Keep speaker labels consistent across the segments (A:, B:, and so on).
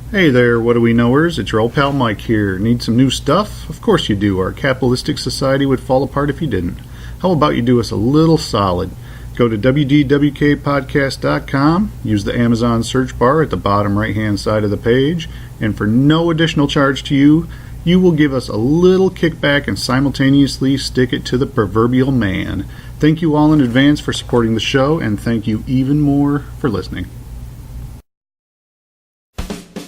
A: Hey there, what do we knowers? It's your old pal Mike here. Need some new stuff? Of course you do. Our capitalistic society would fall apart if you didn't. How about you do us a little solid? Go to WDWKpodcast.com, use the Amazon search bar at the bottom right-hand side of the page, and for no additional charge to you, you will give us a little kickback and simultaneously stick it to the proverbial man. Thank you all in advance for supporting the show, and thank you even more for listening.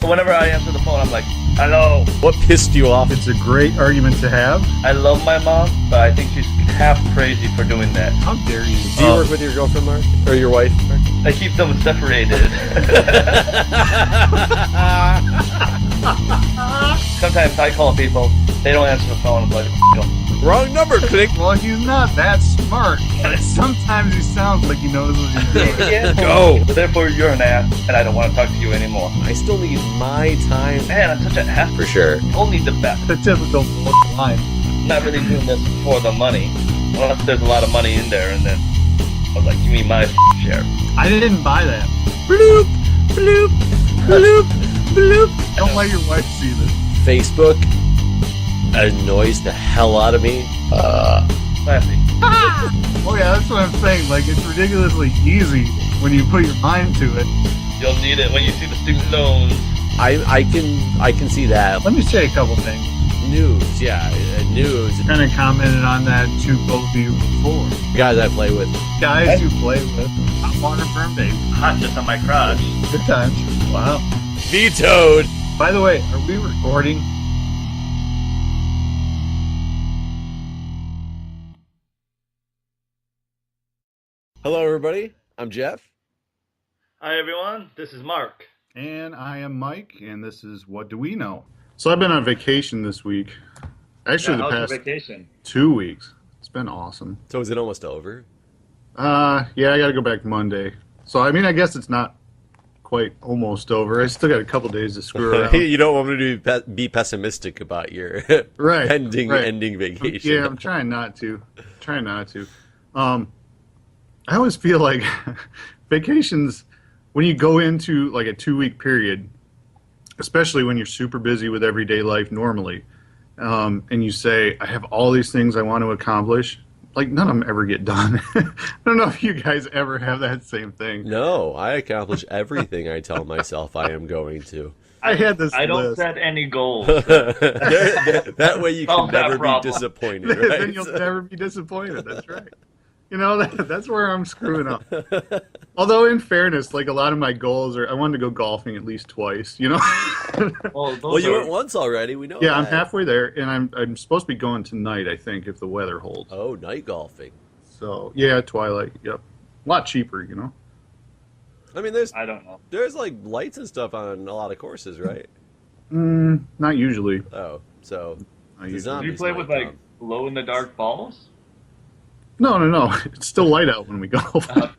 B: Whenever I answer the phone, I'm like, hello.
C: What pissed you off?
A: It's a great argument to have.
B: I love my mom, but I think she's half crazy for doing that.
A: How dare you?
C: Do you work with your girlfriend, Mark? Or your wife, Mark?
B: I keep them separated. Sometimes I call people, they don't answer the phone, I'm like,
C: Wrong number, click.
A: Well, he's not that smart. Sometimes he sounds like he knows what he's doing.
C: Go.
B: Therefore, you're an ass, and I don't want to talk to you anymore.
C: I still need my time.
B: Man, I'm such an ass.
C: For sure.
B: Only the best.
A: The typical line.
B: I'm not really doing this for the money. Unless there's a lot of money in there, and then I was like, give me my share.
A: I didn't buy that.
C: Bloop, bloop, bloop, bloop.
A: Don't let your wife see this.
C: Facebook annoys the hell out of me.
B: Classy.
A: Oh yeah, that's what I'm saying. Like, it's ridiculously easy when you put your mind to it.
B: You'll need it when you see the student loans.
C: I can see that.
A: Let me say a couple things.
C: News, yeah, news.
A: Kind of commented on that to both of you before.
C: Guys I play with.
A: Guys you play with. Hot water firm baby.
B: Hot just on my crotch.
A: Good times. Wow.
C: Vetoed.
A: By the way, are we recording?
C: Hello, everybody. I'm Jeff.
B: Hi, everyone. This is Mark.
A: And I am Mike, and this is What Do We Know? So I've been on vacation this week. Actually, the past
B: vacation?
A: 2 weeks. It's been awesome.
C: So is it almost over?
A: Yeah, I got to go back Monday. So, I mean, I guess it's not quite almost over. I still got a couple days to screw around.
C: You don't want me to be pessimistic about your ending vacation.
A: Yeah, I'm trying not to. I always feel like vacations, when you go into like a 2 week period, especially when you're super busy with everyday life normally, and you say, I have all these things I want to accomplish, like none of them ever get done. I don't know if you guys ever have that same thing.
C: No, I accomplish everything I tell myself I am going to.
A: I had this
B: I don't
A: list.
B: set any goals.
C: That way you can
B: Solve that
C: never be
B: problem.
C: disappointed, right?
A: Then you'll never be disappointed. That's right. You know, that's where I'm screwing up. Although, in fairness, like a lot of my goals are, I wanted to go golfing at least twice, you know?
C: Well, you went once already, we know
A: Yeah,
C: that.
A: I'm halfway there, and I'm supposed to be going tonight, I think, if the weather holds.
C: Oh, night golfing.
A: So, yeah, twilight, yep. A lot cheaper, you know?
C: I mean,
B: I don't know.
C: there's like lights and stuff on a lot of courses, right?
A: Not usually.
C: Oh, so
A: Not
C: the
A: usually.
B: Do you
C: zombies
B: play
C: might
B: with, like,
C: come.
B: glow-in-the-dark balls?
A: No. It's still light out when we golf.
C: Well,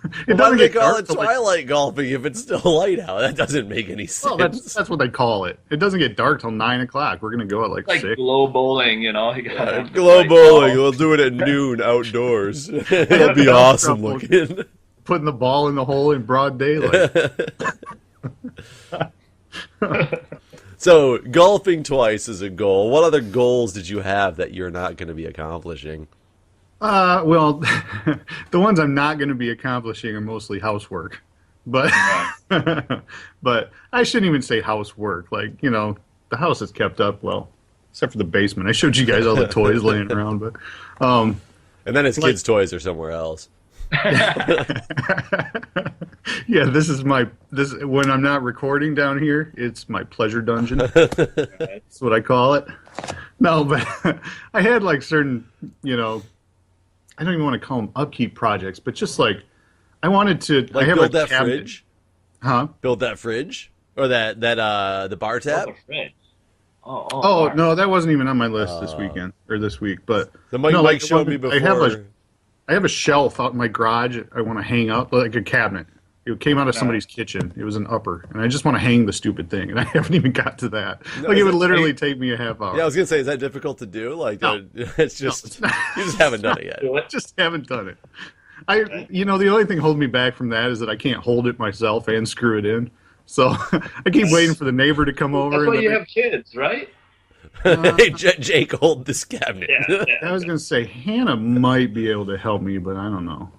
A: It
C: why do
A: doesn't
C: they
A: get
C: call
A: dark
C: it
A: till
C: twilight golfing if it's still light out? That doesn't make any sense.
A: Well, that's what they call it. It doesn't get dark till 9 o'clock. We're going to go at like
B: Like
A: 6.
B: glow bowling, you know? You got
C: glow bowling. We'll do it at noon outdoors. It'll be awesome looking.
A: Putting the ball in the hole in broad daylight.
C: So, golfing twice is a goal. What other goals did you have that you're not going to be accomplishing?
A: Well, the ones I'm not going to be accomplishing are mostly housework. But but I shouldn't even say housework. Like, you know, the house is kept up well, except for the basement. I showed you guys all the toys laying around, but
C: And then it's kids' toys or somewhere else.
A: yeah, this is when I'm not recording down here, it's my pleasure dungeon. That's what I call it. No, but I had like certain, you know, I don't even want to call them upkeep projects, but just like I wanted to
C: Like
A: I have
C: build
A: a
C: that
A: cabinet.
C: fridge?
A: Huh?
C: Build that fridge? Or the bar tab?
A: Oh, no, that wasn't even on my list this weekend or this week. But
C: Mike
A: like,
C: showed me before.
A: I have a shelf out in my garage. I want to hang up like a cabinet. It came out of somebody's kitchen. It was an upper, and I just want to hang the stupid thing, and I haven't even got to that.
C: No,
A: like it would literally take me a half hour.
C: Yeah, I was gonna say, is that difficult to do? Like,
A: No.
C: it's just you just haven't done it yet.
A: Just haven't done it. You know, the only thing holding me back from that is that I can't hold it myself and screw it in. So I keep waiting for the neighbor to come over.
B: That's why you have kids, right?
C: Hey, Jake, hold this cabinet.
B: Yeah.
A: I was going to say Hannah might be able to help me, but I don't know.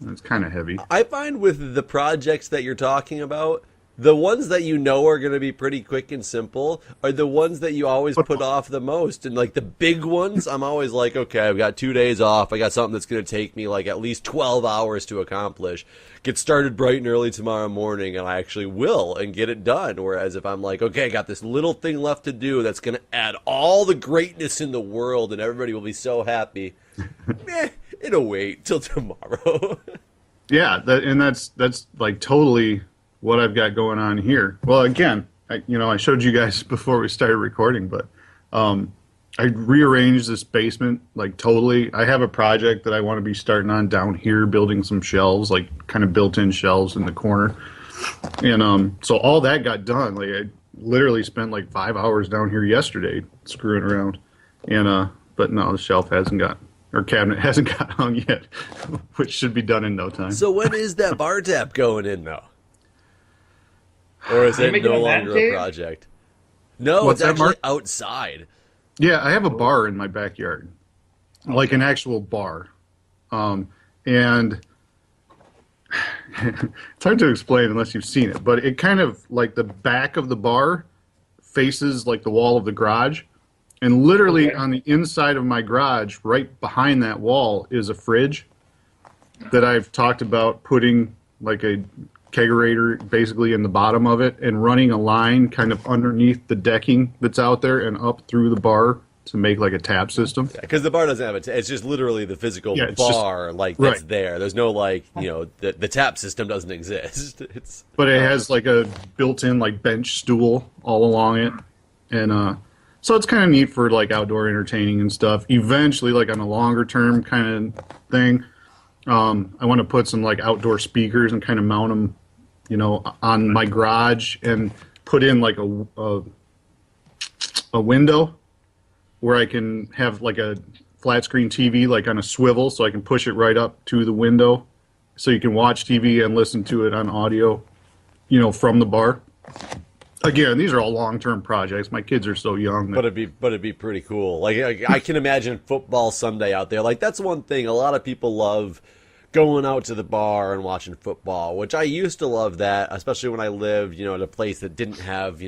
A: It's kind of heavy.
C: I find with the projects that you're talking about, the ones that you know are going to be pretty quick and simple are the ones that you always put off the most. And like the big ones, I'm always like, okay, I've got 2 days off. I got something that's going to take me like at least 12 hours to accomplish. Get started bright and early tomorrow morning, and I actually will and get it done. Whereas if I'm like, okay, I got this little thing left to do that's going to add all the greatness in the world and everybody will be so happy, it'll wait till tomorrow.
A: Yeah, that's like totally what I've got going on here. Well, again, I showed you guys before we started recording, but I rearranged this basement like totally. I have a project that I want to be starting on down here, building some shelves, like kind of built-in shelves in the corner. And so all that got done. Like I literally spent like 5 hours down here yesterday screwing around. And but no, the shelf cabinet hasn't got hung yet, which should be done in no time.
C: So when is that bar tap going in, though? Or is it no longer a project? No,
A: What's
C: it's
A: that,
C: actually
A: Mark?
C: outside.
A: Yeah, I have a bar in my backyard, like an actual bar. And it's hard to explain unless you've seen it, but it kind of like the back of the bar faces like the wall of the garage. And literally on the inside of my garage, right behind that wall, is a fridge that I've talked about putting like a kegerator basically in the bottom of it and running a line kind of underneath the decking that's out there and up through the bar to make like a tap system.
C: Because the bar doesn't have it's just literally the physical bar that's
A: right
C: there. There's no like, the tap system doesn't exist.
A: But it has like a built-in like bench stool all along it. And so it's kind of neat for like outdoor entertaining and stuff. Eventually, like on a longer term kind of thing, I want to put some like outdoor speakers and kind of mount them, on my garage and put in like a window where I can have like a flat screen TV like on a swivel, so I can push it right up to the window, so you can watch TV and listen to it on audio, from the bar. Again, these are all long-term projects. My kids are so young.
C: But it'd be pretty cool. Like I can imagine football Sunday out there. Like that's one thing a lot of people love, going out to the bar and watching football, which I used to love that, especially when I lived, at a place that didn't have,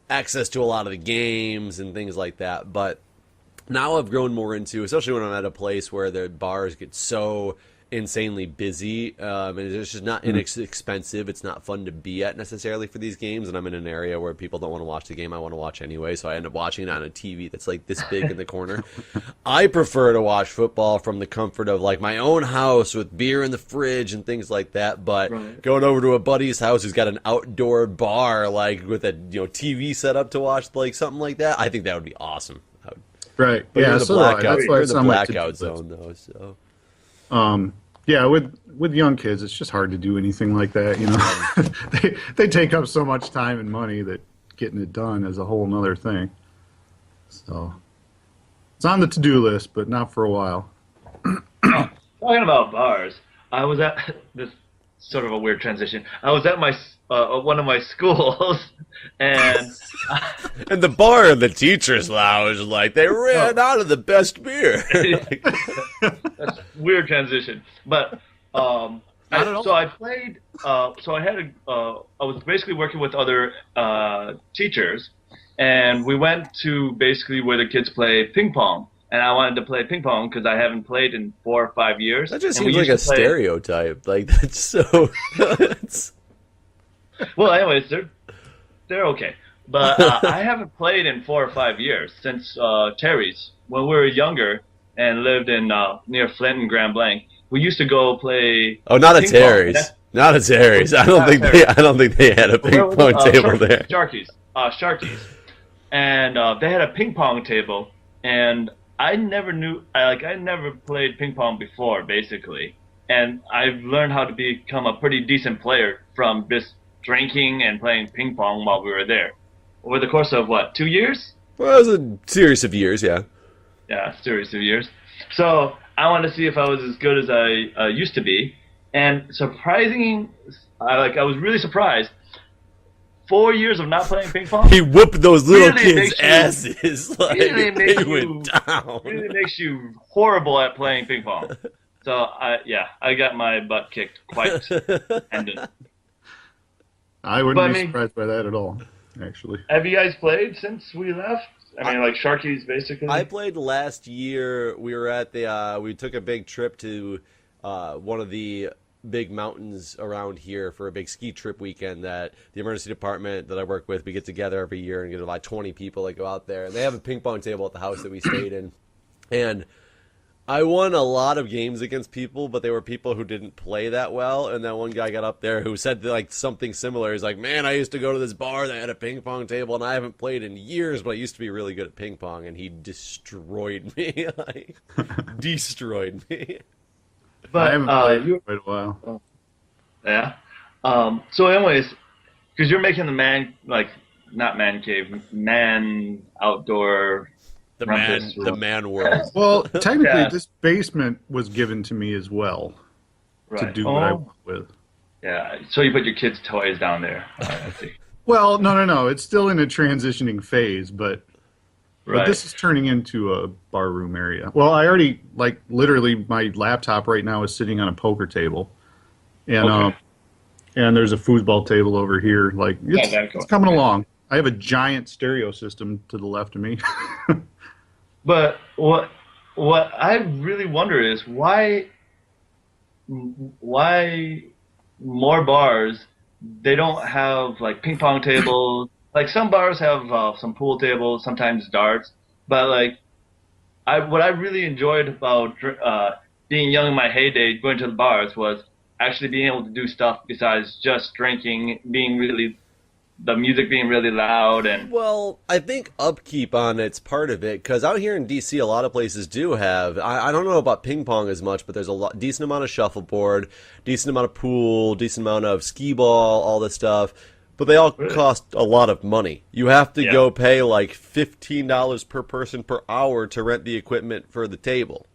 C: access to a lot of the games and things like that. But now I've grown more into, especially when I'm at a place where the bars get so insanely busy, and it's just not inexpensive. It's not fun to be at necessarily for these games, and I'm in an area where people don't want to watch the game I want to watch anyway, so I end up watching it on a TV that's like this big in the corner. I prefer to watch football from the comfort of like my own house with beer in the fridge and things like that, but going over to a buddy's house who's got an outdoor bar like with a TV set up to watch like something like that, I think that would be awesome.
A: Right.
C: But
A: Yeah,
C: so
A: that's why
C: you're
A: it's
C: in the
A: on my
C: blackout
A: to-do list.
C: zone though, so
A: Yeah, with young kids, it's just hard to do anything like that. They take up so much time and money that getting it done is a whole nother thing. So it's on the to-do list, but not for a while.
B: Talking about bars, I was at this sort of a weird transition. I was at my one of my schools, and
C: and the bar in the teacher's lounge, like they ran out of the best beer.
B: That's weird transition, but I played. So I had I was basically working with other teachers, and we went to basically where the kids play ping pong. And I wanted to play ping pong because I haven't played in 4 or 5 years.
C: That just seems like a stereotype. Like that's so.
B: Well, anyways, they're okay, but I haven't played in 4 or 5 years since Terry's when we were younger and lived in near Flint and Grand Blanc. We used to go play.
C: Oh, not at Terry's. Not at Terry's. I don't think they had a ping pong table there.
B: Sharky's, and they had a ping pong table, and I never played ping pong before, basically, and I've learned how to become a pretty decent player from just drinking and playing ping pong while we were there. Over the course of, 2 years?
C: Well, it was a series of years, yeah.
B: Yeah, series of years. So I wanted to see if I was as good as I used to be, and I was really surprised. 4 years of not playing ping pong.
C: He whooped those little
B: Really
C: kids' asses. Like,
B: really
C: they went down.
B: Really makes you horrible at playing ping pong. So I got my butt kicked quite handed.
A: I wouldn't be surprised by that at all, actually.
B: Have you guys played since we left? I mean, like Sharkies, basically.
C: I played last year. We were at we took a big trip to one of the big mountains around here for a big ski trip weekend that the emergency department that I work with, we get together every year and get like 20 people that go out there. And they have a ping pong table at the house that we stayed in. And I won a lot of games against people, but they were people who didn't play that well. And then one guy got up there who said like something similar. He's like, man, I used to go to this bar that had a ping pong table, and I haven't played in years, but I used to be really good at ping pong. And he destroyed me. Like, destroyed me.
A: But I haven't played in quite a while.
B: Yeah. So anyways, because you're making the not man cave, man outdoor...
C: The man world.
A: Well, technically, this basement was given to me as well to do what I want with.
B: Yeah, so you put your kids' toys down there. I see.
A: Well, no. It's still in a transitioning phase, but this is turning into a bar room area. Well, I already, literally, my laptop right now is sitting on a poker table. And and there's a foosball table over here. Like, it's coming along. I have a giant stereo system to the left of me.
B: But what I really wonder is why more bars, they don't have like ping pong tables. Like some bars have some pool tables, sometimes darts. But what I really enjoyed about being young in my heyday, going to the bars, was actually being able to do stuff besides just drinking, the music being really loud. And
C: well, I think upkeep on it's part of it, because out here in DC, a lot of places do have, I don't know about ping pong as much, but there's a decent amount of shuffleboard, decent amount of pool, decent amount of skee ball, all this stuff, but they all cost a lot of money. You have to go pay like $15 per person per hour to rent the equipment for the table.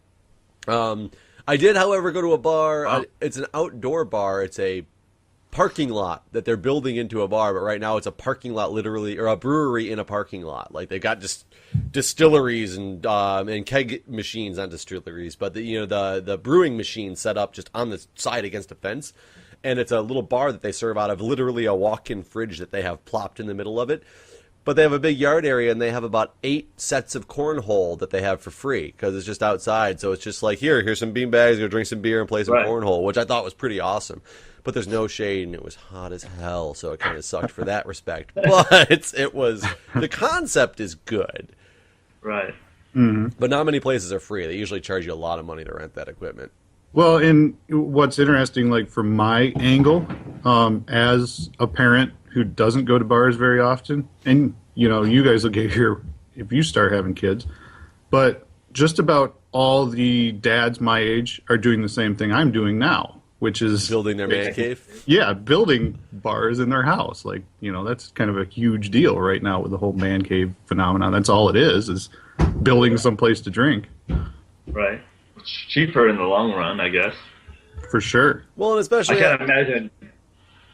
C: I did, however, go to a bar. It's an outdoor bar. It's a parking lot that they're building into a bar, but right now it's a parking lot, literally, or a brewery in a parking lot. Like, they've got just distilleries and keg machines, not distilleries, but the brewing machine set up just on the side against a fence, and it's a little bar that they serve out of, literally a walk-in fridge that they have plopped in the middle of it. But they have a big yard area, and they have about 8 sets of cornhole that they have for free because it's just outside. So it's just like, here's some beanbags, go drink some beer and play some cornhole, which I thought was pretty awesome. But there's no shade, and it was hot as hell, so it kind of sucked for that respect. But the concept is good.
B: Right.
A: Mm-hmm.
C: But not many places are free. They usually charge you a lot of money to rent that equipment.
A: Well, and what's interesting, like from my angle, as a parent who doesn't go to bars very often, and you guys will get here if you start having kids, but just about all the dads my age are doing the same thing I'm doing now, which is
C: building their man cave.
A: Yeah, building bars in their house. Like, that's kind of a huge deal right now with the whole man cave phenomenon. That's all it is building someplace to drink.
B: Right. It's cheaper in the long run, I guess.
A: For sure.
C: Well, and especially
B: I can't imagine.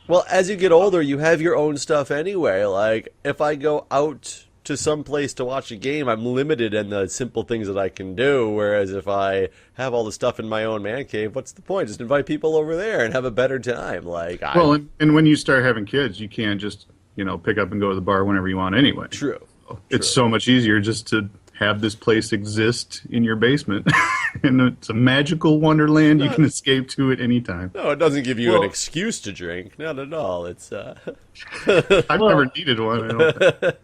C: Well, as you get older, you have your own stuff anyway. Like, if I go out to some place to watch a game, I'm limited in the simple things that I can do. Whereas if I have all the stuff in my own man cave, what's the point? Just invite people over there and have a better time.
A: And when you start having kids, you can't just pick up and go to the bar whenever you want anyway.
C: True.
A: It's so much easier just to have this place exist in your basement. And it's a magical wonderland. You can escape to it anytime.
C: No, it doesn't give you an excuse to drink. Not at all. It's
A: I've never needed one. I don't think.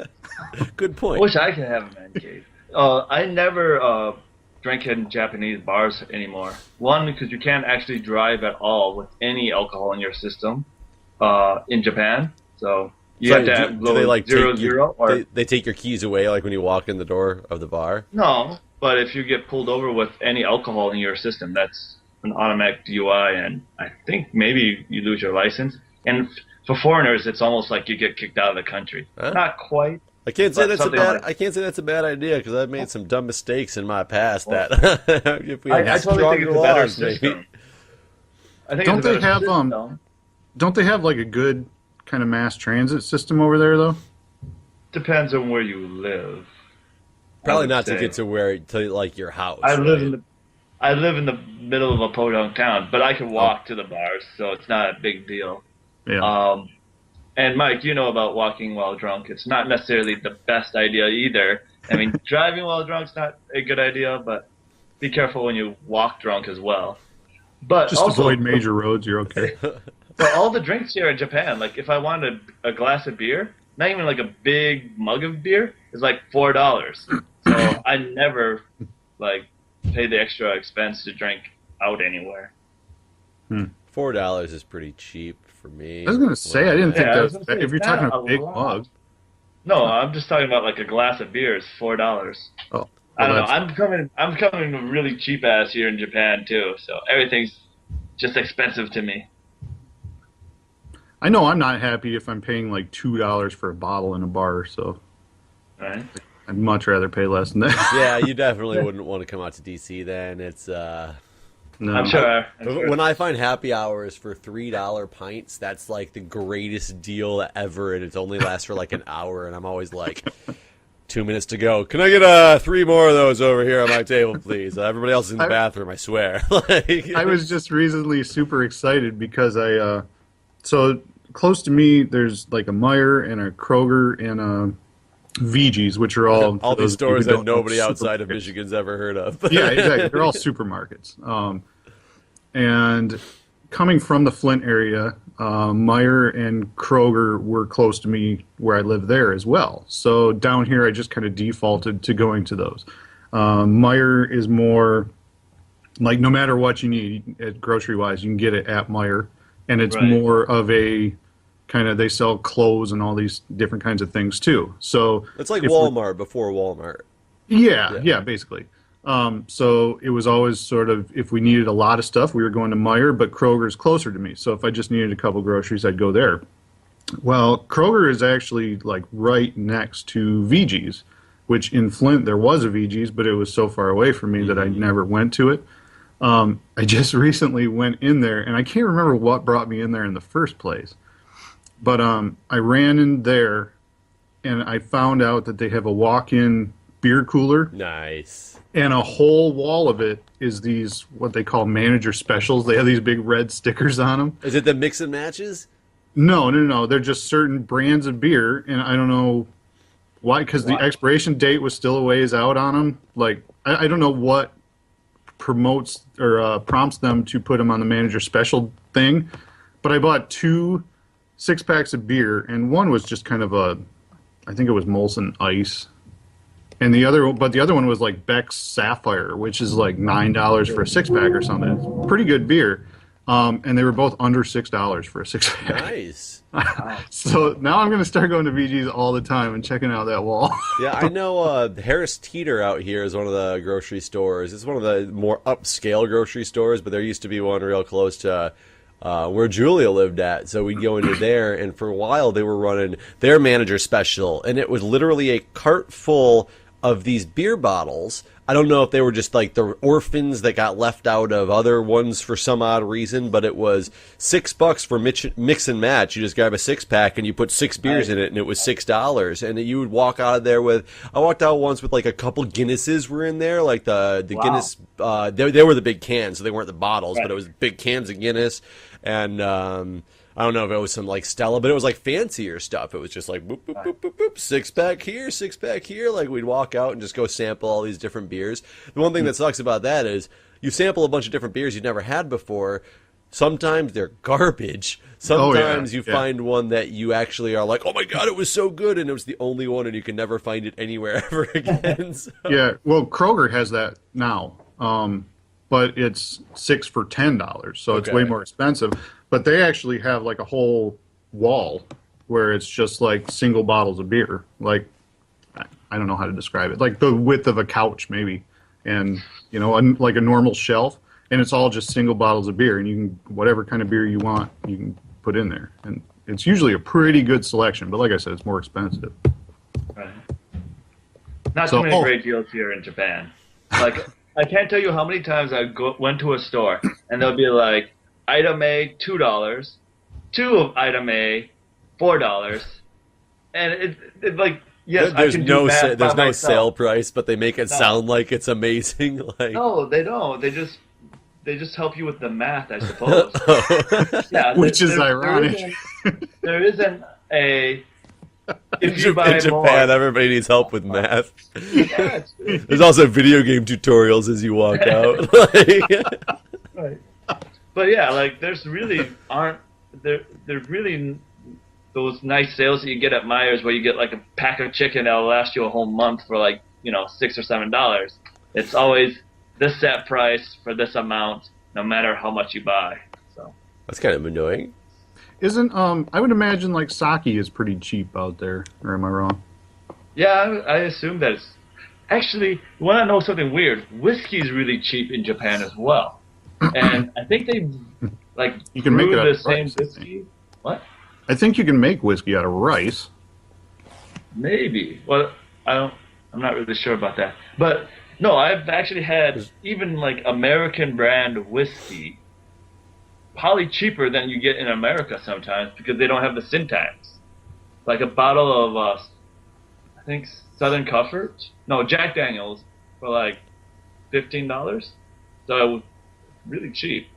C: Good point.
B: I wish I could have a man cave. I never drink in Japanese bars anymore. One, because you can't actually drive at all with any alcohol in your system in Japan. So you have to have
C: they take your keys away like when you walk in the door of the bar?
B: No, but if you get pulled over with any alcohol in your system, that's an automatic DUI, and I think maybe you lose your license. And for foreigners, it's almost like you get kicked out of the country. Huh? Not quite.
C: I can't say that's a bad idea because I've made some dumb mistakes in my past.
B: I totally think it's a better system. I think
A: don't they have like a good kind of mass transit system over there, though?
B: Depends on where you live.
C: Probably not to get to like your house.
B: I live in the middle of a podunk town, but I can walk to the bars, so it's not a big deal.
A: Yeah.
B: And Mike, you know about walking while drunk. It's not necessarily the best idea either. I mean, driving while drunk's not a good idea, but be careful when you walk drunk as well. But
A: just
B: also,
A: avoid major roads. You're okay.
B: So all the drinks here in Japan, like if I wanted a glass of beer, not even like a big mug of beer, is like $4. So I never like pay the extra expense to drink out anywhere.
C: $4 is pretty cheap for me.
A: I was gonna say I didn't think that. If you're talking a big mug.
B: No, I'm just talking about like a glass of beer is $4.
A: Oh,
B: I don't know. I'm coming really cheap ass here in Japan too, so everything's just expensive to me.
A: I know I'm not happy if I'm paying like $2 for a bottle in a bar, so
B: right.
A: I'd much rather pay less than that.
C: Yeah, you definitely wouldn't want to come out to DC then. It's
A: No.
B: I'm sure.
C: When I find happy hours for $3 pints, that's like the greatest deal ever, and it only lasts for like an hour, and I'm always like, 2 minutes to go. Can I get 3 more of those over here on my table, please? Everybody else is in the bathroom, I swear.
A: I was just recently super excited because so close to me, there's like a Meijer and a Kroger and a VG's, which are all
C: these stores that nobody outside of Michigan's ever heard of.
A: Yeah, exactly. They're all supermarkets. And coming from the Flint area, Meijer and Kroger were close to me where I live there as well. So down here, I just kind of defaulted to going to those. Meijer is more like no matter what you need, grocery-wise, you can get it at Meijer. And it's more of a kind of, they sell clothes and all these different kinds of things too. So
C: it's like Walmart before Walmart.
A: Yeah, basically. So it was always sort of, if we needed a lot of stuff, we were going to Meijer, but Kroger's closer to me. So if I just needed a couple groceries, I'd go there. Well, Kroger is actually like right next to VG's, which in Flint there was a VG's, but it was so far away from me that I never went to it. I just recently went in there, and I can't remember what brought me in there in the first place. But I ran in there, and I found out that they have a walk-in beer cooler.
C: Nice.
A: And a whole wall of it is these, what they call manager specials. They have these big red stickers on them.
C: Is it the mix and matches?
A: No. They're just certain brands of beer, and I don't know why, because the expiration date was still a ways out on them. Like, I don't know what promotes or prompts them to put them on the manager special thing, but I bought 2 6-packs of beer, and one was just kind of I think it was Molson Ice, and the other one was like Beck's Sapphire, which is like $9 for a 6-pack or something. It's pretty good beer, and they were both under $6 for a 6-pack.
C: Nice.
A: So now I'm going to start going to VG's all the time and checking out that wall.
C: Yeah, I know Harris Teeter out here is one of the grocery stores. It's one of the more upscale grocery stores, but there used to be one real close to where Julia lived at. So we'd go into there, and for a while they were running their manager special, and it was literally a cart full of these beer bottles. I don't know if they were just like the orphans that got left out of other ones for some odd reason, but it was $6 for mix and match. You just grab a 6-pack and you put 6 beers in it, and it was $6. And you would walk out of there with, I walked out once with like a couple Guinnesses were in there, like the Guinness, they were the big cans, so they weren't the bottles, but it was big cans of Guinness. And I don't know if it was some like Stella, but it was like fancier stuff. It was just like boop, boop, boop, boop, boop, 6-pack here, 6-pack here. Like we'd walk out and just go sample all these different beers. The one thing that sucks about that is you sample a bunch of different beers you've never had before. Sometimes they're garbage. Sometimes you find one that you actually are like, oh my God, it was so good. And it was the only one, and you can never find it anywhere ever again. So.
A: Yeah, well, Kroger has that now. But it's 6 for $10, so it's way more expensive. But they actually have like a whole wall where it's just like single bottles of beer. Like, I don't know how to describe it. Like the width of a couch, maybe, and like a normal shelf, and it's all just single bottles of beer, and you can whatever kind of beer you want, you can put in there, and it's usually a pretty good selection. But like I said, it's more expensive.
B: Right. Not too many great deals here in Japan. Like. I can't tell you how many times I went to a store and they'll be like, item A, $2, 2 of item A, $4, and it like yes,
C: there's
B: I can
C: no
B: do math
C: there's
B: by
C: no
B: myself.
C: sale price, but they make it
B: No.
C: sound like it's amazing. Like
B: No, they don't. They just help you with the math, I suppose.
C: Oh.
B: Yeah,
A: Which is ironic.
B: There isn't a. If you
C: In
B: buy
C: Japan,
B: more,
C: everybody needs help with math.
B: yeah,
C: There's also video game tutorials as you walk out. Like,
B: right. But yeah, like there's really aren't there really those nice sales that you get at Myers where you get like a pack of chicken that'll last you a whole month for like $6 or $7. It's always this set price for this amount, no matter how much you buy. So
C: that's kind of annoying.
A: Isn't I would imagine like sake is pretty cheap out there, or am I wrong?
B: yeah, I assume that it's actually. You want to know something weird? Whiskey is really cheap in Japan as well, and I think they like
A: You can make it
B: brew
A: out
B: the
A: of
B: same
A: rice, I
B: whiskey. What?
A: I think you can make whiskey out of rice.
B: Maybe. Well, I'm not really sure about that. But no, I've actually had even like American brand whiskey probably cheaper than you get in America sometimes because they don't have the syntax. Like a bottle of I think Southern Comfort, no Jack Daniels for like $15. So it was really cheap.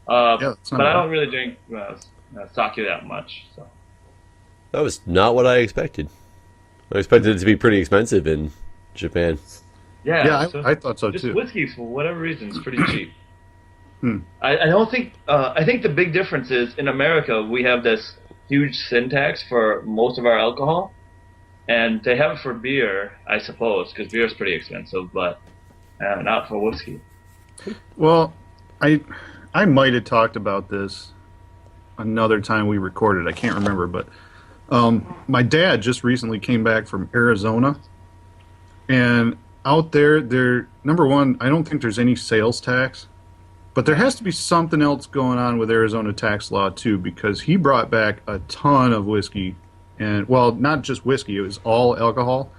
A: Yeah, that's not
B: but I
A: bad.
B: don't really drink sake that much. So.
C: That was not what I expected. I expected it to be pretty expensive in Japan.
A: Yeah,
B: so
A: I thought so
B: just
A: too.
B: whiskey, for whatever reason, is pretty cheap. I don't think. I think the big difference is in America we have this huge syntax for most of our alcohol, and they have it for beer, I suppose, because beer is pretty expensive, but not for whiskey.
A: Well, I might have talked about this another time we recorded. I can't remember, but my dad just recently came back from Arizona, and out there, number one, I don't think there's any sales tax, but there has to be something else going on with Arizona tax law too, because he brought back a ton of whiskey, and well, not just whiskey, it was all alcohol,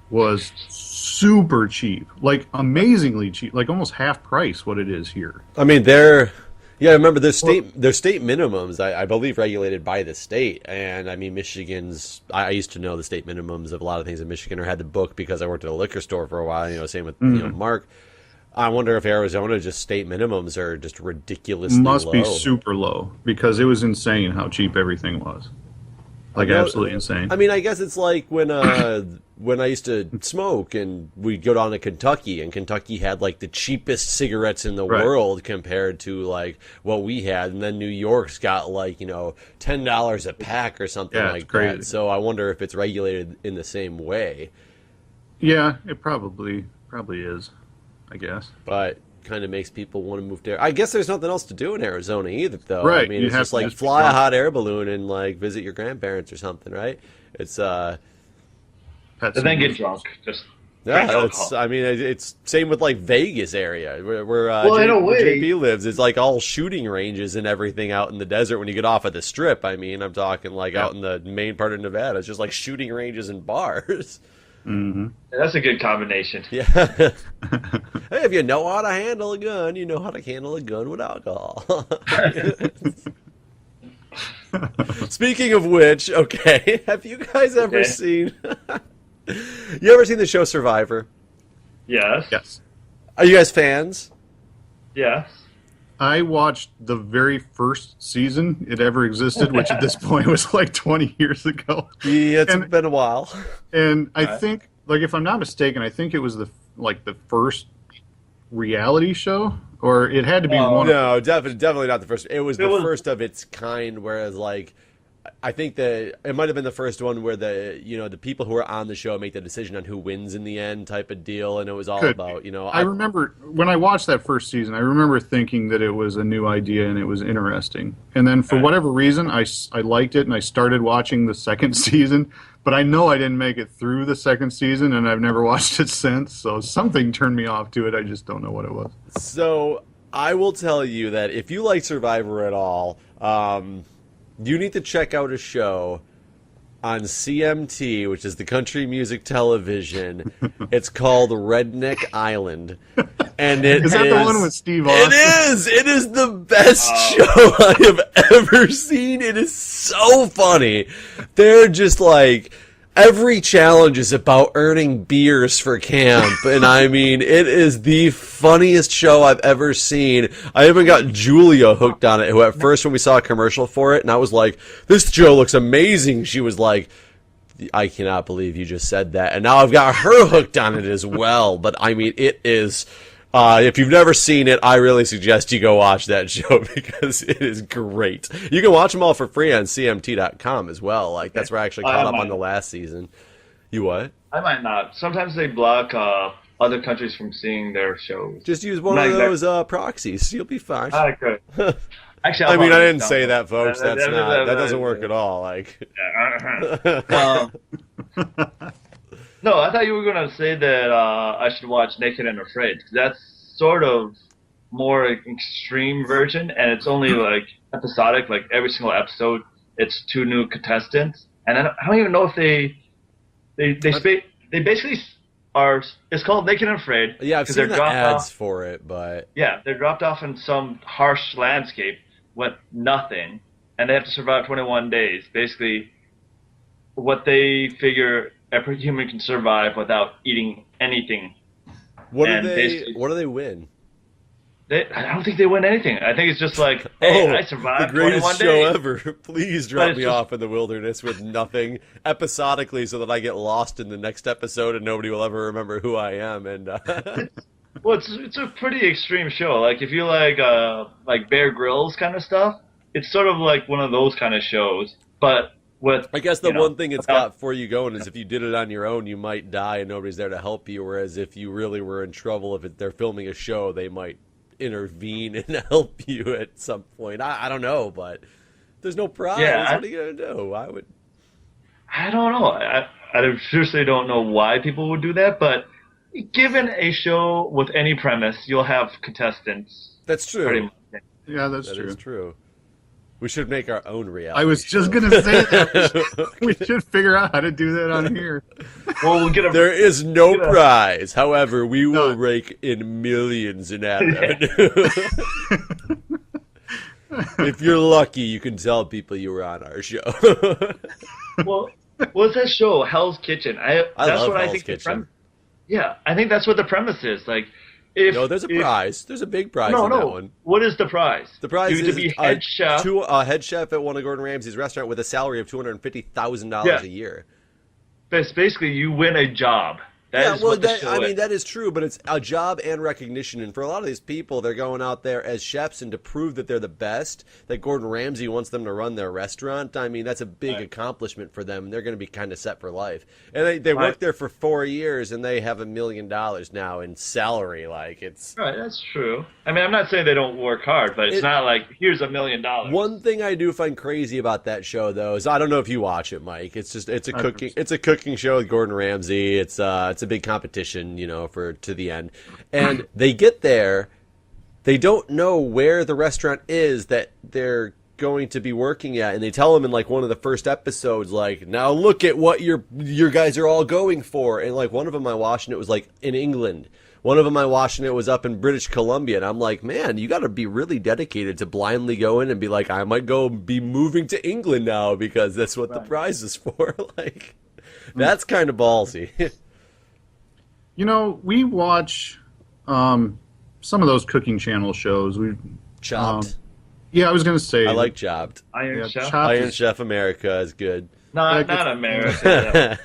A: was super cheap, like amazingly cheap, like almost half price what it is here.
C: I mean, remember there's state minimums, I believe, regulated by the state, and I mean Michigan's. I used to know the state minimums of a lot of things in Michigan, or had the book because I worked at a liquor store for a while. Same with Mark. I wonder if Arizona just state minimums are just ridiculously
A: Must
C: low.
A: be super low because it was insane how cheap everything was. Like absolutely insane.
C: I mean, I guess it's like when I used to smoke and we'd go down to Kentucky, and Kentucky had like the cheapest cigarettes in the world compared to like what we had, and then New York's got like $10 a pack or something like that. So I wonder if it's regulated in the same way.
A: Yeah, it probably is, I guess.
C: But kind of makes people want to move there. I guess there's nothing else to do in Arizona either, though.
A: Right.
C: I mean, it's just like fly a hot air balloon and like visit your grandparents or something, right? It's
B: And then get drunk. Just drink alcohol.
C: I mean, it's same with like Vegas area where
B: in a way,
C: JP lives. It's like all shooting ranges and everything out in the desert when you get off at the Strip. I mean, I'm talking like out in the main part of Nevada. It's just like shooting ranges and bars.
A: Mm-hmm.
B: That's a good combination.
C: Yeah. Hey, if you know how to handle a gun, you know how to handle a gun with alcohol. Speaking of which, okay, have you guys ever seen... You ever seen the show Survivor?
B: Yes.
A: Yes.
C: Are you guys fans?
B: Yes.
A: I watched the very first season it ever existed, which at this point was like 20 years ago.
C: Yeah, it's been a while.
A: And I think, like, if I'm not mistaken, I think it was the first reality show, or it had to be one.
C: No, definitely not the first. It was the first of its kind. Whereas, like, I think that it might have been the first one where the people who were on the show make the decision on who wins in the end, type of deal, and it was all about
A: I remember when I watched that first season, I remember thinking that it was a new idea and it was interesting. And then for whatever reason, I liked it and I started watching the second season. But I know I didn't make it through the second season, and I've never watched it since. So something turned me off to it. I just don't know what it was.
C: So I will tell you that if you like Survivor at all, you need to check out a show on CMT, which is the country music television. It's called Redneck Island. And it
A: is that the one with Steve Austin?
C: It is. It is the best show I have ever seen. It is so funny. They're just like, every challenge is about earning beers for camp. And I mean, it is the funniest show I've ever seen. I even got Julia hooked on it, who at first when we saw a commercial for it, and I was like, this show looks amazing. She was like, I cannot believe you just said that. And now I've got her hooked on it as well. But I mean, it is... if you've never seen it, I really suggest you go watch that show because it is great. You can watch them all for free on CMT.com as well. Like, that's where I actually caught up on the last season. You what?
B: I might not. Sometimes they block other countries from seeing their shows.
C: Just use one of those proxies. You'll be fine.
B: Good. Actually,
C: I mean, I didn't say that, folks. That doesn't work at all. Like.
B: No, I thought you were going to say that I should watch Naked and Afraid. That's sort of more extreme version, and it's only like episodic. Like every single episode, it's 2 new contestants, and I don't even know if they basically are. It's called Naked and Afraid.
C: Yeah, I've seen the ads for it, but
B: yeah, they're dropped off in some harsh landscape with nothing, and they have to survive 21 days. Basically, what they figure every human can survive without eating anything.
C: What do they win?
B: I don't think they win anything. I think it's just like, hey, I survived 21 days.
C: The greatest show ever. Please drop me off in the wilderness with nothing, episodically, so that I get lost in the next episode and nobody will ever remember who I am. And
B: well, it's a pretty extreme show. Like if you like Bear Grylls kind of stuff, it's sort of like one of those kind of shows, but I
C: guess the one thing it's got for you going is if you did it on your own, you might die and nobody's there to help you. Whereas if you really were in trouble, if they're filming a show, they might intervene and help you at some point. I don't know, but there's no prize. What are you going to do?
B: I don't know. I seriously don't know why people would do that, but given a show with any premise, you'll have contestants.
C: That's true.
A: Yeah, that's
C: true.
A: That
C: is true. We should make our own reality.
A: I was just going to say that. We should figure out how to do that on here.
B: Well,
C: there is no prize. However, we will rake in millions in ad revenue. If you're lucky, you can tell people you were on our show.
B: Well, what's that show? Hell's Kitchen.
C: I love Hell's Kitchen.
B: I think that's what the premise is. Like,
C: there's a prize. There's a big prize in that one.
B: What is the prize?
C: The prize is
B: to be head chef.
C: Head chef at one of Gordon Ramsay's restaurant with a salary of $250,000 a year.
B: But basically, you win a job. That
C: is true, but it's a job and recognition. And for a lot of these people, they're going out there as chefs, and to prove that they're the best, that Gordon Ramsay wants them to run their restaurant, I mean, that's a big accomplishment for them. They're going to be kind of set for life. And they worked there for 4 years, and they have $1 million now in salary. Like, it's...
B: Right, that's true. I mean, I'm not saying they don't work hard, but it's not like, here's $1 million.
C: One thing I do find crazy about that show, though, is I don't know if you watch it, Mike. It's a cooking show with Gordon Ramsay. It's a big competition, to the end. And they get there, they don't know where the restaurant is that they're going to be working at, and they tell them in like one of the first episodes, like, now look at what your guys are all going for. And like one of them I watched, and it was like in England. One of them I watched, and it was up in British Columbia. And I'm like, man, you got to be really dedicated to blindly go in and be like, I might be moving to England now because that's what the prize is for. Like, that's kind of ballsy.
A: We watch some of those cooking channel shows.
C: Chopped.
A: I was going to say.
C: I like Chopped.
B: Iron Chef?
C: Iron Chef America is good.
B: Not America.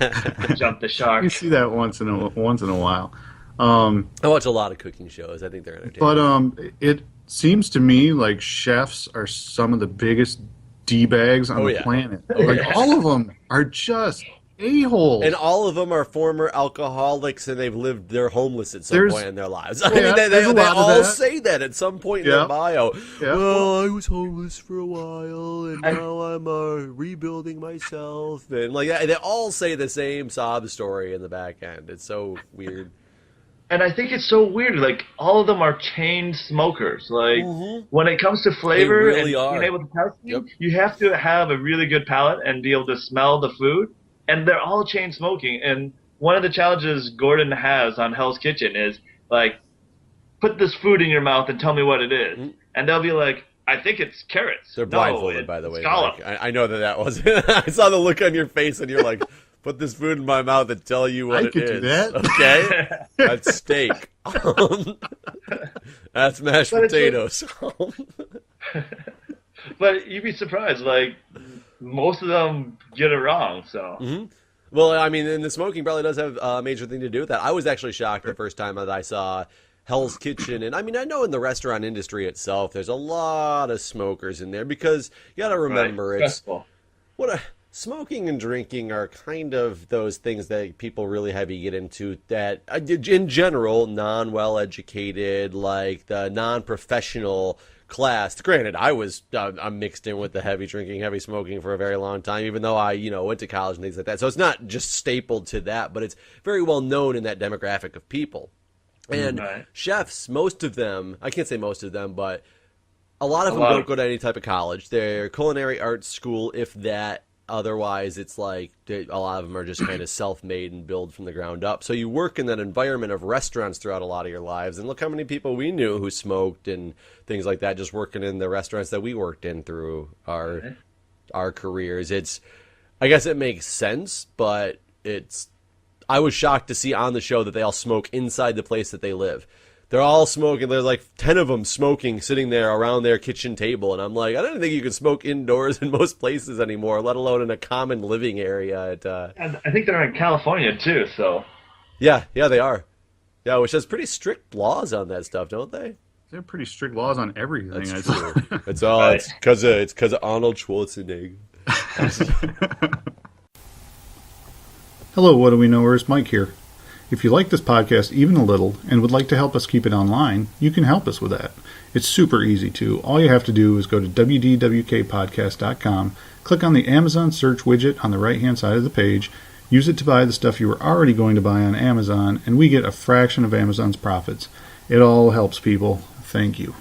B: Jump the shark.
A: You see that once in a while.
C: I watch a lot of cooking shows. I think they're entertaining.
A: But it seems to me like chefs are some of the biggest D-bags on the planet. All of them are just a-holes.
C: And all of them are former alcoholics, and they're homeless at some point in their lives. I mean, they all say that at some point in their bio. Yeah. Well, I was homeless for a while, and now I'm rebuilding myself. And they all say the same sob story in the back end. It's so weird.
B: And I think it's so weird. Like, all of them are chain smokers. Like, when it comes to flavor and being able to test you have to have a really good palate and be able to smell the food. And they're all chain smoking. And one of the challenges Gordon has on Hell's Kitchen is, like, put this food in your mouth and tell me what it is. Mm-hmm. And they'll be like, I think it's carrots.
C: They're blindfolded, by the way.
B: Scallop.
C: I know that was. I saw the look on your face, and you're like, put this food in my mouth and tell you what it is. I could do that. Okay? That's steak. That's mashed potatoes.
B: But you'd be surprised. Like, most of them get it wrong, so...
C: Mm-hmm. Well, I mean, and the smoking probably does have a major thing to do with that. I was actually shocked the first time that I saw Hell's Kitchen. And I mean, I know in the restaurant industry itself, there's a lot of smokers in there because you got to remember smoking and drinking are kind of those things that people really heavy get into that, in general, non-well-educated, like the non-professional class. Granted, I'm mixed in with the heavy drinking, heavy smoking for a very long time, even though I, went to college and things like that. So it's not just stapled to that, but it's very well known in that demographic of people. And chefs, most of them, I can't say most of them, but a lot of them don't go to any type of college. They're culinary arts school, if that. Otherwise, it's like a lot of them are just kind of self-made and build from the ground up. So you work in that environment of restaurants throughout a lot of your lives. And look how many people we knew who smoked and things like that, just working in the restaurants that we worked in through our careers. I guess it makes sense, but I was shocked to see on the show that they all smoke inside the place that they live. They're all smoking. There's like 10 of them smoking, sitting there around their kitchen table. And I'm like, I don't think you can smoke indoors in most places anymore, let alone in a common living area.
B: And I think they're in California, too, so.
C: Yeah, they are. Yeah, which has pretty strict laws on that stuff, don't they?
A: They're pretty strict laws on everything.
C: That's true. It's because of Arnold Schwarzenegger.
A: Hello, What Do We Knowers? Mike here. If you like this podcast even a little and would like to help us keep it online, you can help us with that. It's super easy to. All you have to do is go to WDWKpodcast.com, click on the Amazon search widget on the right-hand side of the page, use it to buy the stuff you were already going to buy on Amazon, and we get a fraction of Amazon's profits. It all helps people. Thank you.